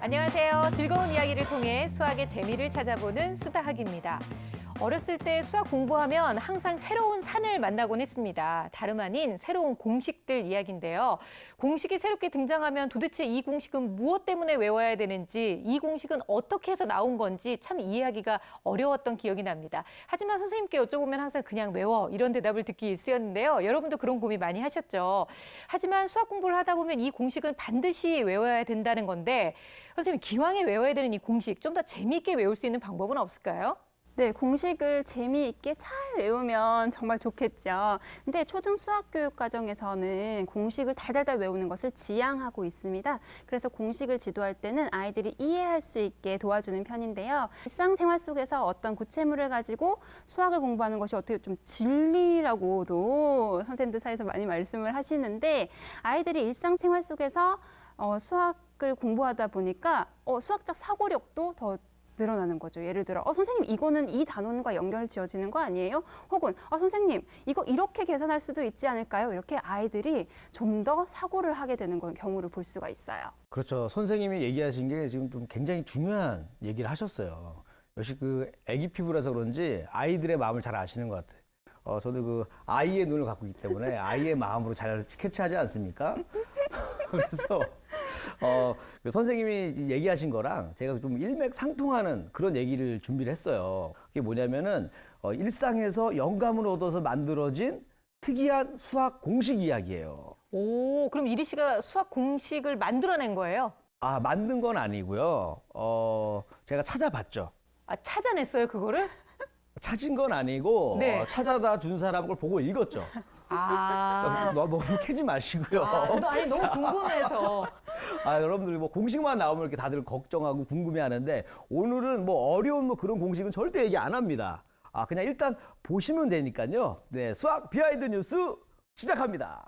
안녕하세요. 즐거운 이야기를 통해 수학의 재미를 찾아보는 수다학입니다. 어렸을 때 수학 공부하면 항상 새로운 산을 만나곤 했습니다. 다름 아닌 새로운 공식들 이야기인데요. 공식이 새롭게 등장하면 도대체 이 공식은 무엇 때문에 외워야 되는지, 이 공식은 어떻게 해서 나온 건지 참 이해하기가 어려웠던 기억이 납니다. 하지만 선생님께 여쭤보면 항상 그냥 외워 이런 대답을 듣기 일쑤였는데요. 여러분도 그런 고민 많이 하셨죠. 하지만 수학 공부를 하다 보면 이 공식은 반드시 외워야 된다는 건데 선생님, 기왕에 외워야 되는 이 공식 좀 더 재미있게 외울 수 있는 방법은 없을까요? 네, 공식을 재미있게 잘 외우면 정말 좋겠죠. 근데 초등 수학 교육 과정에서는 공식을 달달달 외우는 것을 지향하고 있습니다. 그래서 공식을 지도할 때는 아이들이 이해할 수 있게 도와주는 편인데요. 일상생활 속에서 어떤 구체물을 가지고 수학을 공부하는 것이 어떻게 좀 진리라고도 선생님들 사이에서 많이 말씀을 하시는데, 아이들이 일상생활 속에서 수학을 공부하다 보니까 수학적 사고력도 더 늘어나는 거죠. 예를 들어 선생님, 이거는 이 단원과 연결 지어지는 거 아니에요? 혹은 선생님, 이거 이렇게 계산할 수도 있지 않을까요? 이렇게 아이들이 좀 더 사고를 하게 되는 경우를 볼 수가 있어요. 그렇죠. 선생님이 얘기하신 게 지금 좀 굉장히 중요한 얘기를 하셨어요. 역시 그 아기 피부라서 그런지 아이들의 마음을 잘 아시는 것 같아요. 저도 그 아이의 눈을 갖고 있기 때문에 아이의 마음으로 잘 캐치하지 않습니까? 그래서 그 선생님이 얘기하신 거랑 제가 좀 일맥상통하는 그런 얘기를 준비를 했어요. 그게 뭐냐면은 일상에서 영감을 얻어서 만들어진 특이한 수학 공식 이야기예요. 오, 그럼 이리 씨가 수학 공식을 만들어낸 거예요? 아, 만든 건 아니고요. 제가 찾아봤죠. 아, 찾아냈어요, 그거를? 찾은 건 아니고 네. 찾아다 준 사람 걸 보고 읽었죠. 아, 너무 캐지 마시고요. 아니 너무 궁금해서. 여러분들이 뭐 공식만 나오면 이렇게 다들 걱정하고 궁금해하는데 오늘은 뭐 어려운 그런 공식은 절대 얘기 안 합니다. 그냥 일단 보시면 되니까요. 네, 수학 비하인드 뉴스 시작합니다.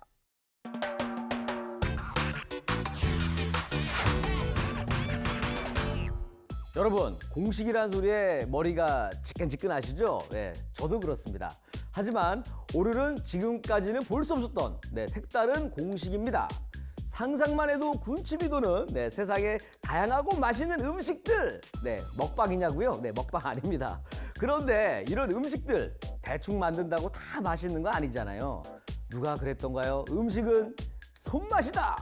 여러분, 공식이란 소리에 머리가 지끈지끈하시죠? 네, 저도 그렇습니다. 하지만 오늘은 지금까지는 볼 수 없었던 색다른 공식입니다. 상상만 해도 군침이 도는 세상에 다양하고 맛있는 음식들. 먹방이냐고요? 먹방 아닙니다. 그런데 이런 음식들 대충 만든다고 다 맛있는 거 아니잖아요. 누가 그랬던가요? 음식은 손맛이다.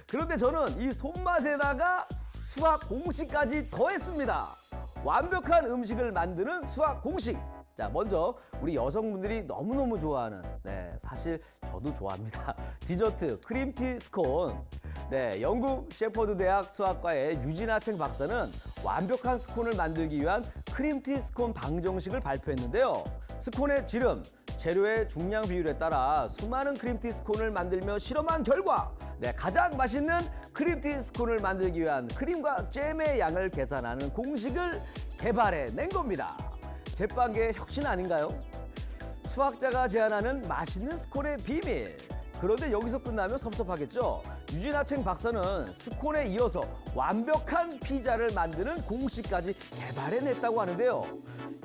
그런데 저는 이 손맛에다가 수학 공식까지 더했습니다. 완벽한 음식을 만드는 수학 공식. 자, 먼저 우리 여성분들이 너무너무 좋아하는, 사실 저도 좋아합니다. 디저트 크림티 스콘. 영국 셰퍼드 대학 수학과의 유진 하첸 박사는 완벽한 스콘을 만들기 위한 크림티 스콘 방정식을 발표했는데요. 스콘의 지름, 재료의 중량 비율에 따라 수많은 크림티 스콘을 만들며 실험한 결과 가장 맛있는 크림티 스콘을 만들기 위한 크림과 잼의 양을 계산하는 공식을 개발해낸 겁니다. 제빵계의 혁신 아닌가요? 수학자가 제안하는 맛있는 스콘의 비밀. 그런데 여기서 끝나면 섭섭하겠죠? 유진 하첸 박사는 스콘에 이어서 완벽한 피자를 만드는 공식까지 개발해냈다고 하는데요.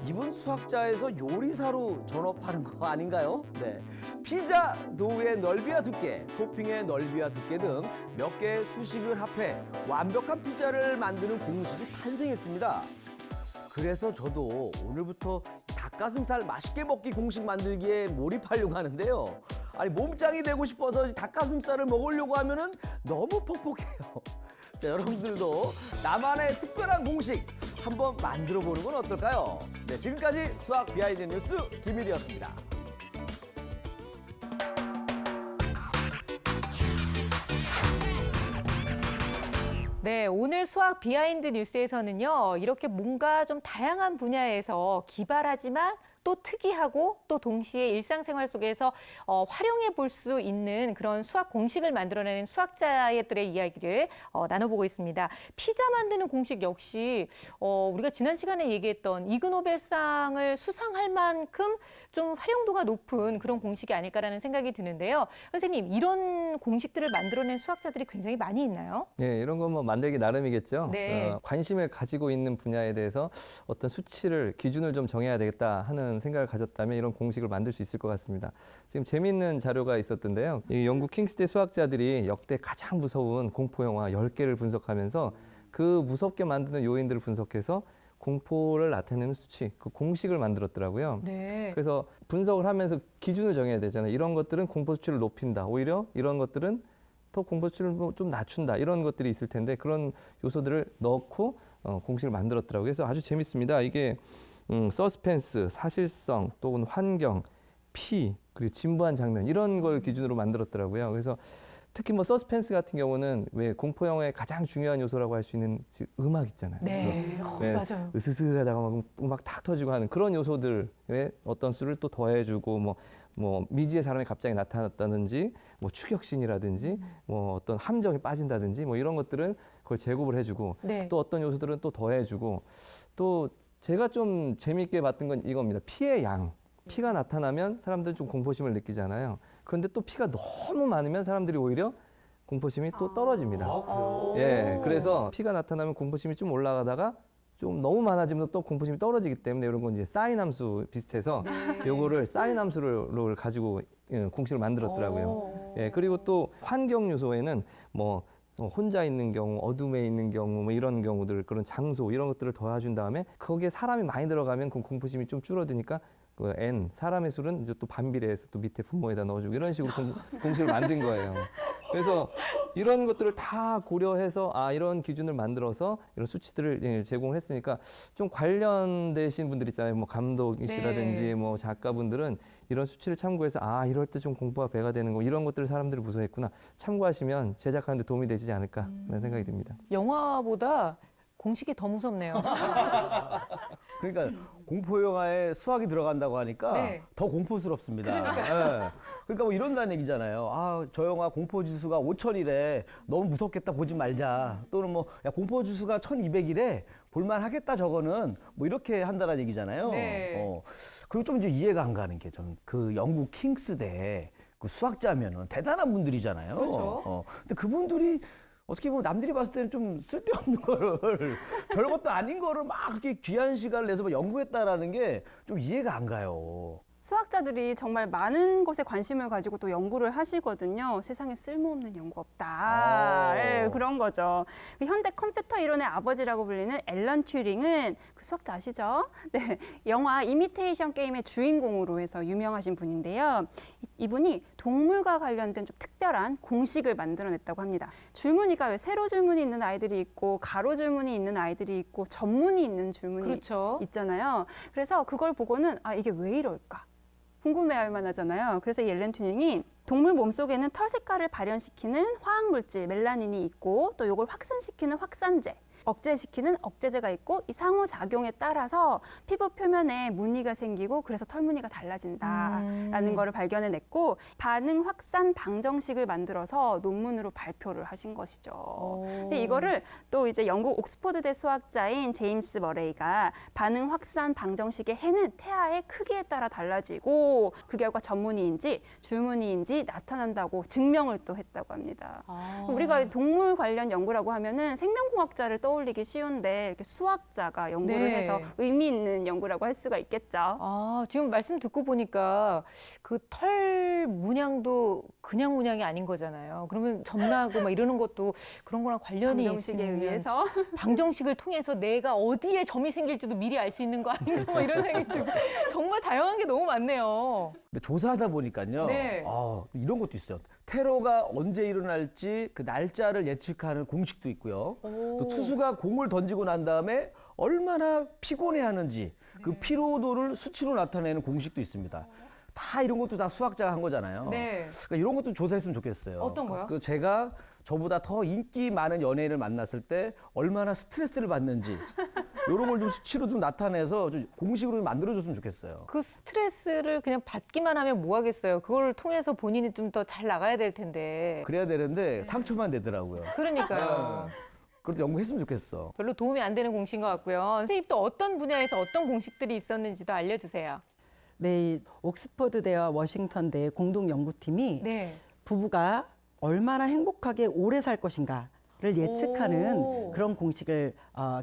이분 수학자에서 요리사로 전업하는 거 아닌가요? 피자 도우의 넓이와 두께, 토핑의 넓이와 두께 등 몇 개의 수식을 합해 완벽한 피자를 만드는 공식이 탄생했습니다. 그래서 저도 오늘부터 닭가슴살 맛있게 먹기 공식 만들기에 몰입하려고 하는데요. 몸짱이 되고 싶어서 닭가슴살을 먹으려고 하면은 너무 퍽퍽해요. 자, 여러분들도 나만의 특별한 공식 한번 만들어 보는 건 어떨까요? 지금까지 수학 비하인드 뉴스 김일이었습니다. 네, 오늘 수학 비하인드 뉴스에서는요, 이렇게 뭔가 좀 다양한 분야에서 기발하지만 또 특이하고 또 동시에 일상생활 속에서 활용해 볼 수 있는 그런 수학 공식을 만들어내는 수학자들의 이야기를 나눠보고 있습니다. 피자 만드는 공식 역시 우리가 지난 시간에 얘기했던 이그노벨상을 수상할 만큼 좀 활용도가 높은 그런 공식이 아닐까라는 생각이 드는데요. 선생님, 이런 공식들을 만들어낸 수학자들이 굉장히 많이 있나요? 네, 이런 건 뭐 만들기 나름이겠죠. 네. 관심을 가지고 있는 분야에 대해서 어떤 수치를, 기준을 좀 정해야 되겠다 하는 생각을 가졌다면 이런 공식을 만들 수 있을 것 같습니다. 지금 재미있는 자료가 있었던데요. 이 영국 킹스대 수학자들이 역대 가장 무서운 공포 영화 10개를 분석하면서 그 무섭게 만드는 요인들을 분석해서 공포를 나타내는 수치, 그 공식을 만들었더라고요. 네. 그래서 분석을 하면서 기준을 정해야 되잖아요. 이런 것들은 공포 수치를 높인다. 오히려 이런 것들은 더 공포 수치를 좀 낮춘다. 이런 것들이 있을 텐데 그런 요소들을 넣고 공식을 만들었더라고요. 그래서 아주 재밌습니다. 이게 서스펜스, 사실성, 또는 환경, 피, 그리고 진부한 장면 이런 걸 기준으로 만들었더라고요. 그래서 특히 뭐 서스펜스 같은 경우는 왜 공포 영화의 가장 중요한 요소라고 할 수 있는 음악 있잖아요. 네. 네, 맞아요. 으스스하다가 막 음악 탁 터지고 하는 그런 요소들에 어떤 수를 또 더해주고 뭐 미지의 사람이 갑자기 나타났다든지 뭐 추격신이라든지 뭐 어떤 함정에 빠진다든지 뭐 이런 것들은 그걸 제곱을 해주고 네. 또 어떤 요소들은 또 더해주고 또 제가 좀 재미있게 봤던 건 이겁니다. 피의 양. 피가 나타나면 사람들은 좀 공포심을 느끼잖아요. 그런데 또 피가 너무 많으면 사람들이 오히려 공포심이 또 떨어집니다. 예, 그래서 피가 나타나면 공포심이 좀 올라가다가 좀 너무 많아지면 또 공포심이 떨어지기 때문에 이런 건 이제 사인 함수 비슷해서 요거를 사인 함수를 가지고 공식을 만들었더라고요. 예, 그리고 또 환경 요소에는 뭐 혼자 있는 경우, 어둠에 있는 경우, 뭐 이런 경우들, 그런 장소 이런 것들을 더해준 다음에 거기에 사람이 많이 들어가면 그 공포심이 좀 줄어드니까 그 n 사람의 수는 이제 또 반비례해서 또 밑에 분모에다 넣어주고 이런 식으로 공식을 만든 거예요. 그래서 이런 것들을 다 고려해서 이런 기준을 만들어서 이런 수치들을 제공했으니까 좀 관련되신 분들 있잖아요. 뭐 감독이시라든지 네. 뭐 작가분들은 이런 수치를 참고해서 이럴 때 좀 공포가 배가 되는 거 이런 것들을 사람들이 무서워했구나 참고하시면 제작하는 데 도움이 되지 않을까 그런 생각이 듭니다. 영화보다 공식이 더 무섭네요. 그러니까 공포 영화에 수학이 들어간다고 하니까 네. 더 공포스럽습니다. 그러니까요. 예. 그러니까 뭐 이런다는 얘기잖아요. 저 영화 공포 지수가 5,000이래. 너무 무섭겠다 보지 말자. 또는 뭐 야, 공포 지수가 1,200이래. 볼만 하겠다 저거는 뭐 이렇게 한다는 얘기잖아요. 네. 그리고 좀 이제 이해가 안 가는 게 좀 그 영국 킹스대 그 수학자면은 대단한 분들이잖아요. 그렇죠. 근데 그분들이 어떻게 보면 남들이 봤을 때는 좀 쓸데없는 거를 별것도 아닌 거를 막 그렇게 귀한 시간을 내서 막 연구했다라는 게 좀 이해가 안 가요. 수학자들이 정말 많은 것에 관심을 가지고 또 연구를 하시거든요. 세상에 쓸모없는 연구 없다. 예, 그런 거죠. 그 현대 컴퓨터 이론의 아버지라고 불리는 앨런 튜링은 그 수학자 아시죠? 네, 영화 이미테이션 게임의 주인공으로 해서 유명하신 분인데요. 이분이 동물과 관련된 좀 특별한 공식을 만들어냈다고 합니다. 줄무늬가 왜 세로 줄무늬 있는 아이들이 있고 가로 줄무늬 있는 아이들이 있고 접무늬 있는 줄무늬 그렇죠. 있잖아요. 그래서 그걸 보고는 이게 왜 이럴까? 궁금해할 만하잖아요. 그래서 이 앨런 튜링이 동물 몸속에는 털 색깔을 발현시키는 화학물질 멜라닌이 있고 또 이걸 확산시키는 확산제, 억제시키는 억제제가 있고 이 상호작용에 따라서 피부 표면에 무늬가 생기고 그래서 털무늬가 달라진다라는 거를 발견해냈고 반응 확산 방정식을 만들어서 논문으로 발표를 하신 것이죠. 근데 이거를 또 이제 영국 옥스퍼드대 수학자인 제임스 머레이가 반응 확산 방정식의 해는 태아의 크기에 따라 달라지고 그 결과 전무늬인지 줄무늬인지 나타난다고 증명을 또 했다고 합니다. 우리가 동물 관련 연구라고 하면은 생명공학자를 떠올리기 쉬운데 이렇게 수학자가 연구를 네. 해서 의미 있는 연구라고 할 수가 있겠죠. 지금 말씀 듣고 보니까 그 털 문양도 그냥 문양이 아닌 거잖아요. 그러면 점나고 막 이러는 것도 그런 거랑 관련이 방정식에 있으면 의해서 방정식을 통해서 내가 어디에 점이 생길지도 미리 알 수 있는 거 아닌가 뭐 이런 생각이 들고 정말 다양한 게 너무 많네요. 근데 조사하다 보니까요. 네. 이런 것도 있어요. 테러가 언제 일어날지 그 날짜를 예측하는 공식도 있고요. 또 투수가 공을 던지고 난 다음에 얼마나 피곤해하는지 그 피로도를 수치로 나타내는 공식도 있습니다. 다 이런 것도 다 수학자가 한 거잖아요. 네. 그러니까 이런 것도 조사했으면 좋겠어요. 어떤 거요? 제가 저보다 더 인기 많은 연예인을 만났을 때 얼마나 스트레스를 받는지 이런 걸 좀 수치로 좀 나타내서 좀 공식으로 좀 만들어줬으면 좋겠어요. 그 스트레스를 그냥 받기만 하면 뭐 하겠어요. 그걸 통해서 본인이 좀 더 잘 나가야 될 텐데. 그래야 되는데 상처만 되더라고요. 그러니까요. 그래도 연구했으면 좋겠어. 별로 도움이 안 되는 공식인 것 같고요. 선생님 또 어떤 분야에서 어떤 공식들이 있었는지도 알려주세요. 네, 옥스퍼드대와 워싱턴대 공동 연구팀이 네. 부부가 얼마나 행복하게 오래 살 것인가를 예측하는 오. 그런 공식을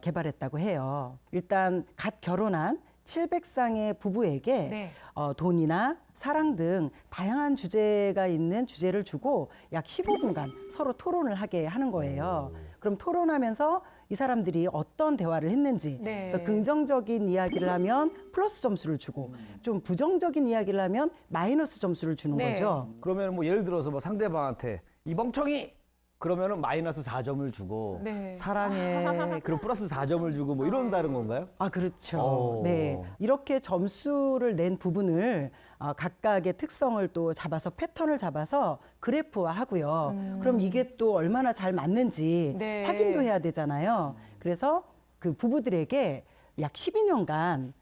개발했다고 해요. 일단 갓 결혼한 700쌍의 부부에게 네. 돈이나 사랑 등 다양한 주제가 있는 주제를 주고 약 15분간 서로 토론을 하게 하는 거예요. 그럼 토론하면서 이 사람들이 어떤 대화를 했는지 네. 그래서 긍정적인 이야기를 하면 플러스 점수를 주고 좀 부정적인 이야기를 하면 마이너스 점수를 주는 네. 거죠. 그러면 뭐 예를 들어서 뭐 상대방한테 이 멍청이 그러면은 마이너스 4점을 주고 네. 사랑해 그럼 플러스 4점을 주고 뭐 이런다는 건가요? 아, 그렇죠. 오. 네. 이렇게 점수를 낸 부분을 각각의 특성을 또 잡아서 패턴을 잡아서 그래프화 하고요. 그럼 이게 또 얼마나 잘 맞는지 네. 확인도 해야 되잖아요. 그래서 그 부부들에게 약 12년간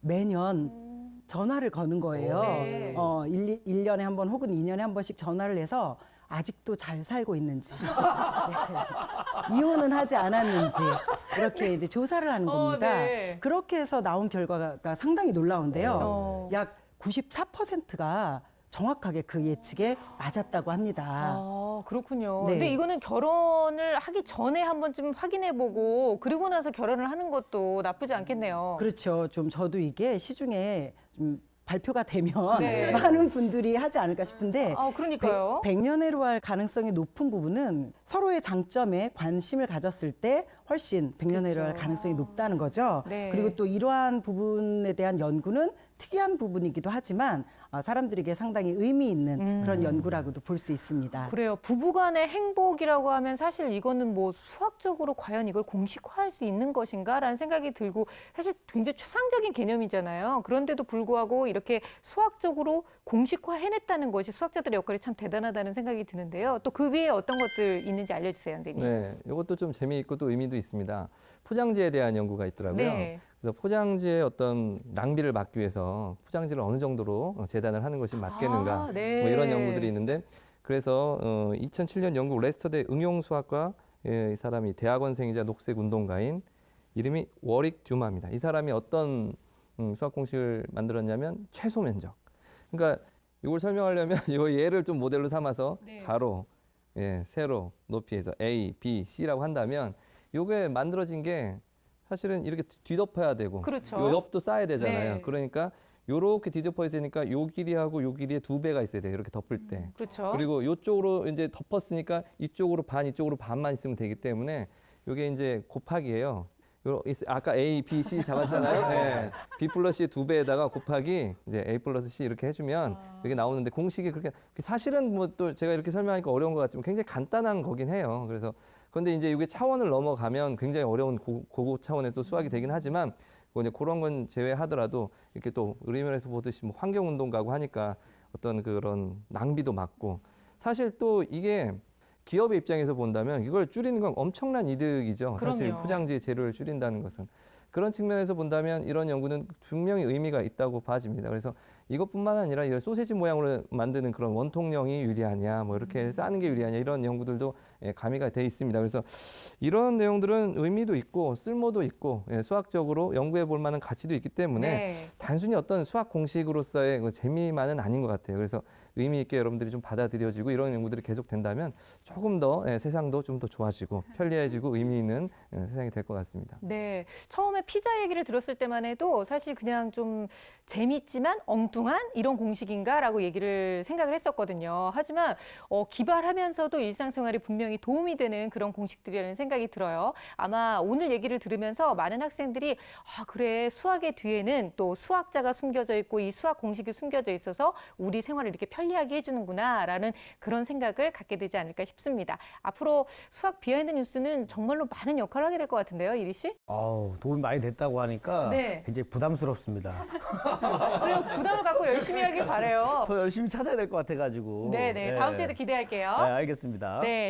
매년 전화를 거는 거예요. 네. 1년에 한 번 혹은 2년에 한 번씩 전화를 해서 아직도 잘 살고 있는지, 네. 이혼은 하지 않았는지 이렇게 이제 조사를 하는 겁니다. 네. 그렇게 해서 나온 결과가 상당히 놀라운데요. 어. 약 94%가 정확하게 그 예측에 맞았다고 합니다. 아, 그렇군요. 네. 근데 이거는 결혼을 하기 전에 한 번쯤 확인해보고 그리고 나서 결혼을 하는 것도 나쁘지 않겠네요. 그렇죠. 좀 저도 이게 시중에 좀 발표가 되면 네. 많은 분들이 하지 않을까 싶은데 아, 그러니까요. 백년해로 할 가능성이 높은 부분은 서로의 장점에 관심을 가졌을 때 훨씬 백년해로 할 그렇죠. 가능성이 높다는 거죠. 네. 그리고 또 이러한 부분에 대한 연구는 특이한 부분이기도 하지만 사람들에게 상당히 의미 있는 그런 연구라고도 볼 수 있습니다. 그래요. 부부간의 행복이라고 하면 사실 이거는 뭐 수학적으로 과연 이걸 공식화할 수 있는 것인가라는 생각이 들고 사실 굉장히 추상적인 개념이잖아요. 그런데도 불구하고 이렇게 수학적으로 공식화 해냈다는 것이 수학자들의 역할이 참 대단하다는 생각이 드는데요. 또 그 위에 어떤 것들 있는지 알려주세요, 선생님. 네, 이것도 좀 재미있고 또 의미도 있습니다. 포장지에 대한 연구가 있더라고요. 네. 그래서 포장지의 어떤 낭비를 막기 위해서 포장지를 어느 정도로 재단을 하는 것이 맞겠는가 아, 네. 뭐 이런 연구들이 있는데 그래서 2007년 영국 레스터대 응용수학과 이 사람이 대학원생이자 녹색운동가인 이름이 워릭 듀마입니다. 이 사람이 어떤 수학 공식을 만들었냐면 최소 면적. 그러니까 이걸 설명하려면 이 예를 좀 모델로 삼아서 네. 가로, 세로, 높이에서 A, B, C라고 한다면 이게 만들어진 게 사실은 이렇게 뒤덮어야 되고 그렇죠. 요 옆도 쌓아야 되잖아요. 네. 그러니까 요렇게 뒤덮어 있으니까 요 길이하고 요 길이의 2배가 있어야 돼요. 이렇게 덮을 때. 그렇죠. 그리고 요쪽으로 이제 덮었으니까 이쪽으로 반만 있으면 되기 때문에 요게 이제 곱하기예요. 아까 A, B, C 잡았잖아요. 네. B 플러스 C 2배에다가 곱하기 이제 A 플러스 C 이렇게 해주면 이게 나오는데 공식이 그렇게 사실은 뭐 또 제가 이렇게 설명하니까 어려운 것 같지만 굉장히 간단한 거긴 해요. 그래서 그런데 이제 이게 차원을 넘어가면 굉장히 어려운 고급 차원의 또 수학이 되긴 하지만 이제 그런 건 제외하더라도 이렇게 또 의료면에서 보듯이 뭐 환경운동가고 하니까 어떤 그런 낭비도 막고 사실 또 이게 기업의 입장에서 본다면 이걸 줄이는 건 엄청난 이득이죠. 사실 그럼요. 포장지 재료를 줄인다는 것은. 그런 측면에서 본다면 이런 연구는 분명히 의미가 있다고 봐집니다. 그래서 이것뿐만 아니라 이 소세지 모양으로 만드는 그런 원통형이 유리하냐, 뭐 이렇게 싸는 게 유리하냐 이런 연구들도 가미가 돼 있습니다. 그래서 이런 내용들은 의미도 있고 쓸모도 있고 수학적으로 연구해 볼 만한 가치도 있기 때문에 네. 단순히 어떤 수학 공식으로서의 그 재미만은 아닌 것 같아요. 그래서 의미 있게 여러분들이 좀 받아들여지고 이런 연구들이 계속 된다면 조금 더 세상도 좀 더 좋아지고 편리해지고 의미 있는 세상이 될 것 같습니다. 네. 처음에 피자 얘기를 들었을 때만 해도 사실 그냥 좀 재밌지만 엉뚱한 이런 공식인가라고 얘기를 생각을 했었거든요. 하지만 기발하면서도 일상생활에 분명히 도움이 되는 그런 공식들이라는 생각이 들어요. 아마 오늘 얘기를 들으면서 많은 학생들이 그래 수학의 뒤에는 또 수학자가 숨겨져 있고 이 수학 공식이 숨겨져 있어서 우리 생활을 이렇게 편리하게 해주는구나라는 그런 생각을 갖게 되지 않을까 싶습니다. 앞으로 수학 비하인드 뉴스는 정말로 많은 역할을 하게 될 것 같은데요, 이리 씨? 도움이 많이 됐다고 하니까 네. 굉장히 부담스럽습니다. 그래요. 부담을 갖고 열심히 하길 바래요. 더 열심히 찾아야 될 것 같아가지고. 네네. 다음 주에도 기대할게요. 네, 알겠습니다. 네.